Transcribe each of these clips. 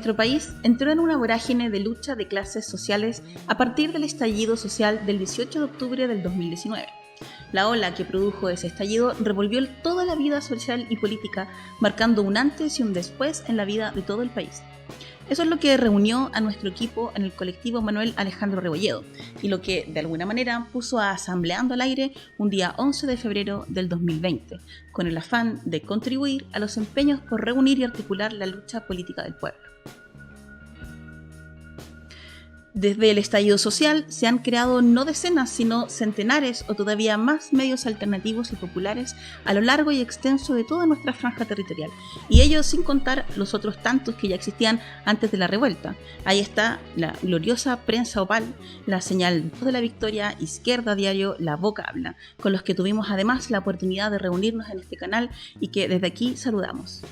Nuestro país entró en una vorágine de lucha de clases sociales a partir del estallido social del 18 de octubre del 2019. La ola que produjo ese estallido revolvió toda la vida social y política, marcando un antes y un después en la vida de todo el país. Eso es lo que reunió a nuestro equipo en el colectivo Manuel Alejandro Rebolledo y lo que, de alguna manera, puso a Asambleando al Aire un día 11 de febrero del 2020, con el afán de contribuir a los empeños por reunir y articular la lucha política del pueblo. Desde el estallido social se han creado no decenas, sino centenares o todavía más medios alternativos y populares a lo largo y extenso de toda nuestra franja territorial, y ello sin contar los otros tantos que ya existían antes de la revuelta. Ahí está la gloriosa Prensa Opal, la Señal de la Victoria, Izquierda Diario, La Boca Habla, con los que tuvimos además la oportunidad de reunirnos en este canal y que desde aquí saludamos.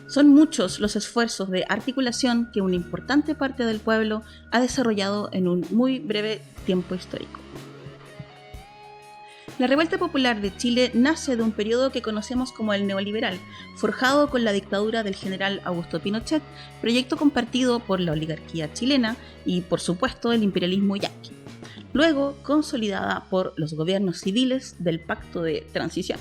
Son muchos los esfuerzos de articulación que una importante parte del pueblo ha desarrollado en un muy breve tiempo histórico. La Revuelta Popular de Chile nace de un periodo que conocemos como el neoliberal, forjado con la dictadura del general Augusto Pinochet, proyecto compartido por la oligarquía chilena y, por supuesto, el imperialismo yanqui. Luego, consolidada por los gobiernos civiles del Pacto de Transición.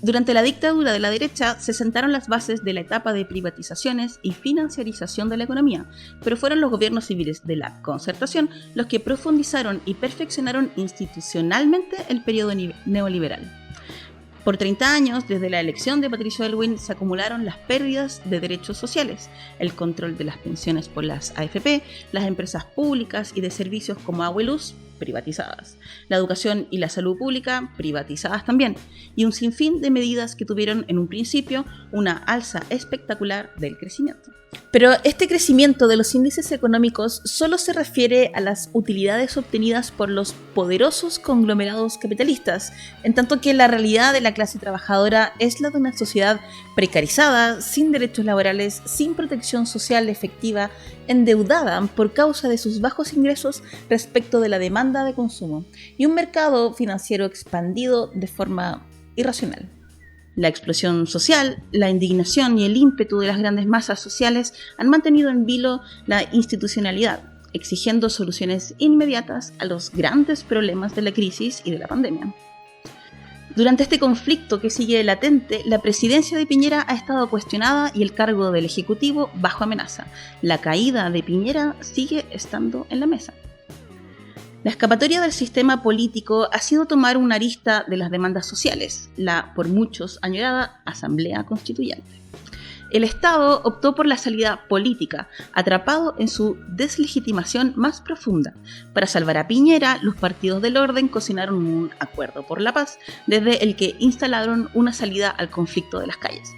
Durante la dictadura de la derecha se sentaron las bases de la etapa de privatizaciones y financiarización de la economía, pero fueron los gobiernos civiles de la Concertación los que profundizaron y perfeccionaron institucionalmente el periodo neoliberal. Por 30 años, desde la elección de Patricio Aylwin, se acumularon las pérdidas de derechos sociales, el control de las pensiones por las AFP, las empresas públicas y de servicios como agua y luz, privatizadas, la educación y la salud pública, privatizadas también, y un sinfín de medidas que tuvieron en un principio una alza espectacular del crecimiento. Pero este crecimiento de los índices económicos solo se refiere a las utilidades obtenidas por los poderosos conglomerados capitalistas, en tanto que la realidad de la clase trabajadora es la de una sociedad precarizada, sin derechos laborales, sin protección social efectiva, endeudada por causa de sus bajos ingresos respecto de la demanda de consumo, y un mercado financiero expandido de forma irracional. La explosión social, la indignación y el ímpetu de las grandes masas sociales han mantenido en vilo la institucionalidad, exigiendo soluciones inmediatas a los grandes problemas de la crisis y de la pandemia. Durante este conflicto que sigue latente, la presidencia de Piñera ha estado cuestionada y el cargo del Ejecutivo bajo amenaza. La caída de Piñera sigue estando en la mesa. La escapatoria del sistema político ha sido tomar una arista de las demandas sociales, la por muchos añorada Asamblea Constituyente. El Estado optó por la salida política, atrapado en su deslegitimación más profunda. Para salvar a Piñera, los partidos del orden cocinaron un acuerdo por la paz, desde el que instalaron una salida al conflicto de las calles.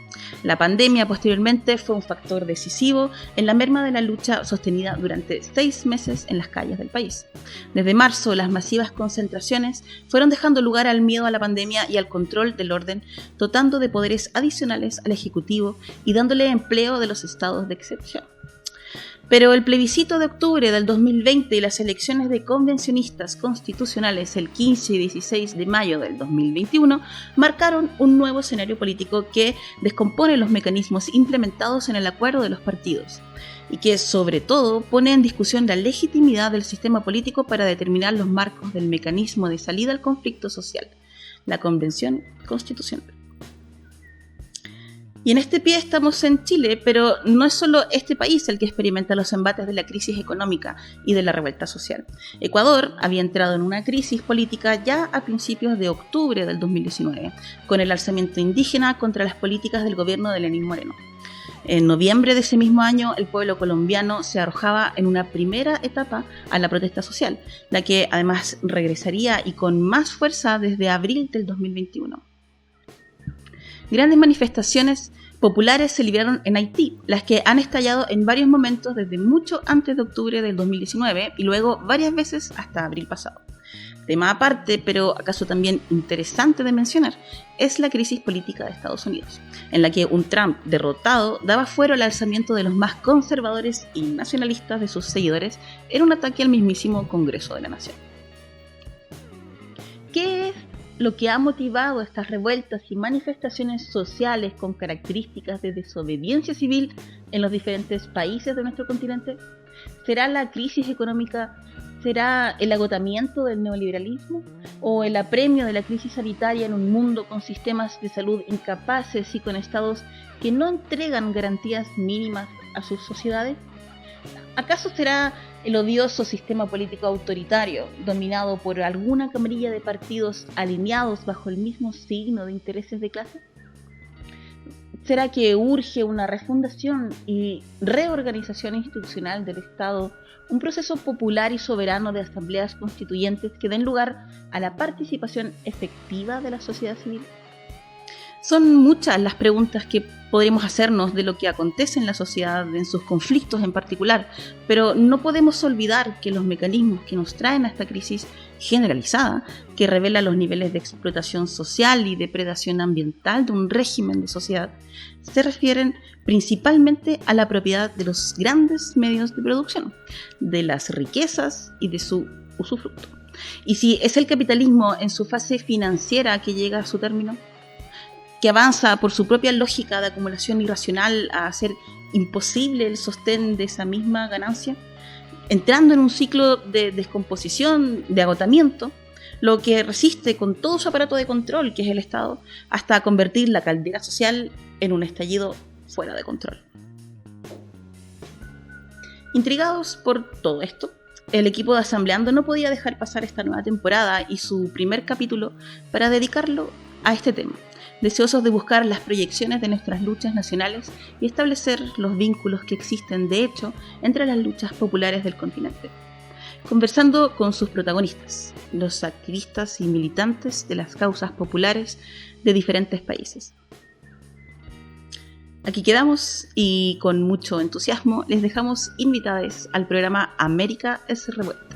La pandemia posteriormente fue un factor decisivo en la merma de la lucha sostenida durante 6 meses en las calles del país. Desde marzo, las masivas concentraciones fueron dejando lugar al miedo a la pandemia y al control del orden, dotando de poderes adicionales al Ejecutivo y dándole empleo de los estados de excepción. Pero el plebiscito de octubre del 2020 y las elecciones de convencionistas constitucionales el 15 y 16 de mayo del 2021 marcaron un nuevo escenario político que descompone los mecanismos implementados en el acuerdo de los partidos y que, sobre todo, pone en discusión la legitimidad del sistema político para determinar los marcos del mecanismo de salida al conflicto social, la Convención Constitucional. Y en este pie estamos en Chile, pero no es solo este país el que experimenta los embates de la crisis económica y de la revuelta social. Ecuador había entrado en una crisis política ya a principios de octubre del 2019, con el alzamiento indígena contra las políticas del gobierno de Lenín Moreno. En noviembre de ese mismo año, el pueblo colombiano se arrojaba en una primera etapa a la protesta social, la que además regresaría y con más fuerza desde abril del 2021. Grandes manifestaciones populares se libraron en Haití, las que han estallado en varios momentos desde mucho antes de octubre del 2019 y luego varias veces hasta abril pasado. Tema aparte, pero acaso también interesante de mencionar, es la crisis política de Estados Unidos, en la que un Trump derrotado daba fuero al alzamiento de los más conservadores y nacionalistas de sus seguidores en un ataque al mismísimo Congreso de la Nación. ¿Qué es lo que ha motivado estas revueltas y manifestaciones sociales con características de desobediencia civil en los diferentes países de nuestro continente? ¿Será la crisis económica? ¿Será el agotamiento del neoliberalismo? ¿O el apremio de la crisis sanitaria en un mundo con sistemas de salud incapaces y con estados que no entregan garantías mínimas a sus sociedades? ¿Acaso será el odioso sistema político autoritario, dominado por alguna camarilla de partidos alineados bajo el mismo signo de intereses de clase? ¿Será que urge una refundación y reorganización institucional del Estado, un proceso popular y soberano de asambleas constituyentes que den lugar a la participación efectiva de la sociedad civil? Son muchas las preguntas que podremos hacernos de lo que acontece en la sociedad, en sus conflictos en particular, pero no podemos olvidar que los mecanismos que nos traen a esta crisis generalizada, que revela los niveles de explotación social y depredación ambiental de un régimen de sociedad, se refieren principalmente a la propiedad de los grandes medios de producción, de las riquezas y de su usufructo. Y si es el capitalismo en su fase financiera que llega a su término, que avanza por su propia lógica de acumulación irracional a hacer imposible el sostén de esa misma ganancia, entrando en un ciclo de descomposición, de agotamiento, lo que resiste con todo su aparato de control, que es el Estado, hasta convertir la caldera social en un estallido fuera de control. Intrigados por todo esto, el equipo de Asambleando no podía dejar pasar esta nueva temporada y su primer capítulo para dedicarlo a este tema, deseosos de buscar las proyecciones de nuestras luchas nacionales y establecer los vínculos que existen de hecho entre las luchas populares del continente, conversando con sus protagonistas, los activistas y militantes de las causas populares de diferentes países. Aquí quedamos y con mucho entusiasmo les dejamos invitados al programa América es Revuelta.